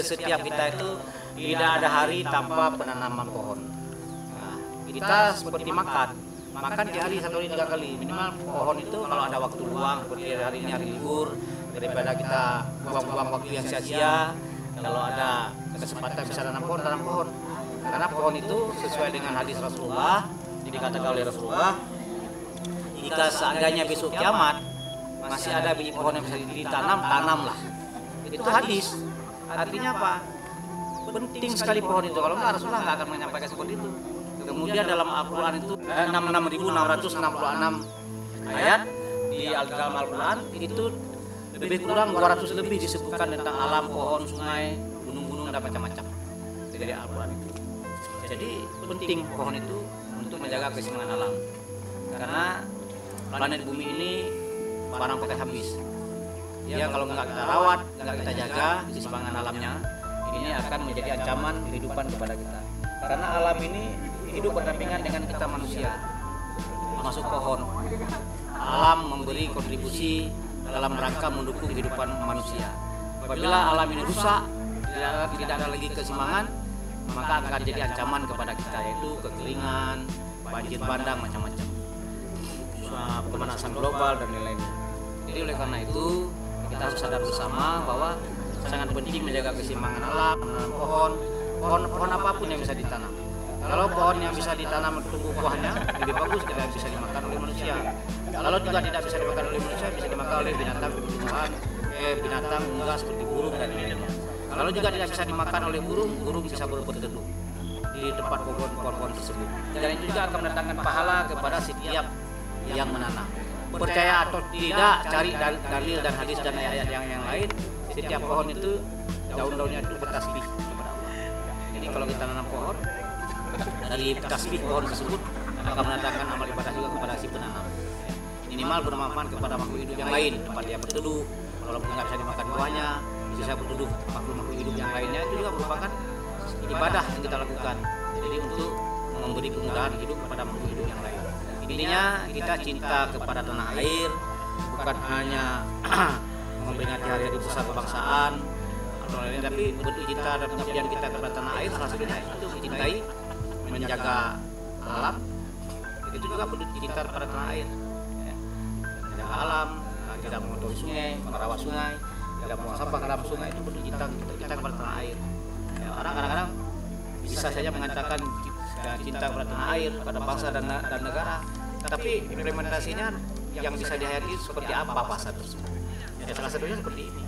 setiap kita itu tidak ada hari tanpa penanaman pohon. Nah, kita seperti makan di hari 1 hari 3 kali minimal pohon itu. Kalau ada waktu luang seperti hari ini hari libur, daripada kita buang-buang waktu yang sia-sia, kalau ada kesempatan bisa tanam pohon. Karena pohon itu sesuai dengan hadis Rasulullah, dikatakan oleh Rasulullah, jika seandainya besok kiamat masih ada biji pohon yang bisa ditanam, tanamlah. Itu hadis. Artinya apa? Penting sekali pohon itu. Kalau enggak, Rasulullah nggak akan menyampaikan seperti itu. Kemudian dalam Al-Quran itu 66.666 ayat di dalam Al-Quran itu lebih kurang 200 lebih disebutkan tentang alam, pohon, sungai, gunung-gunung dan macam-macam dari Al-Quran itu. Jadi penting pohon itu untuk menjaga keseimbangan alam. Karena planet bumi ini barang pakai habis. Ya kalau nggak kita rawat, nggak kita jaga keseimbangan alamnya, ini akan menjadi ancaman kehidupan kepada kita. Karena alam ini hidup berdampingan dengan kita manusia, masuk pohon. Alam memberi kontribusi dalam rangka mendukung kehidupan manusia. Apabila alam ini rusak, tidak ada lagi keseimbangan, maka akan jadi ancaman kepada kita, yaitu kekeringan, banjir bandang, macam-macam, pemanasan global dan lain-lain. Jadi oleh karena itu kita harus sadar bersama bahwa sangat penting menjaga keseimbangan alam, menanam pohon apapun yang bisa ditanam. Kalau pohon yang bisa ditanam tumbuh buahnya lebih bagus, tidak bisa dimakan oleh manusia. Kalau juga tidak bisa dimakan oleh manusia, bisa dimakan oleh binatang tumbuhan, binatang unggas seperti burung dan lain-lainnya. Kalau juga tidak bisa dimakan oleh burung bisa berteduh di tempat pohon-pohon tersebut. Dan itu juga akan mendatangkan pahala kepada setiap yang menanam. Percaya atau tidak, cari dalil dan hadis dan ayat yang lain. Setiap pohon itu daun-daunnya itu bertasbih kepada Allah. Jadi kalau kita nanam pohon, dari tasbih pohon tersebut akan mendatangkan amal ibadah juga kepada si penanam. Minimal bermanfaat kepada makhluk hidup yang lain, tempat dia berteduh. Walaupun nggak bisa dimakan buahnya, bisa berteduh makhluk hidup yang lainnya, itu juga merupakan ibadah yang kita lakukan. Jadi untuk memberi kemudahan hidup kepada makhluk hidup yang lain. Intinya kita cinta kepada tanah air, bukan hanya memperingati hari-hari besar kebangsaan atau lain-lain, tapi bentuk cinta dan pengabdian kita kepada tanah air salah satunya itu mencintai, menjaga alam. Itu juga bentuk cinta kepada tanah air. Menjaga alam, tidak mengotori sungai, merawat sungai, tidak buang sampah ke dalam sungai, itu bentuk cinta kepada tanah air. Ya, orang kadang-kadang bisa saja mengatakan cinta kepada tanah air, kepada bangsa dan negara, tapi implementasinya yang bisa dihayati seperti apa pasar tersebut. Ya, salah satunya seperti ini.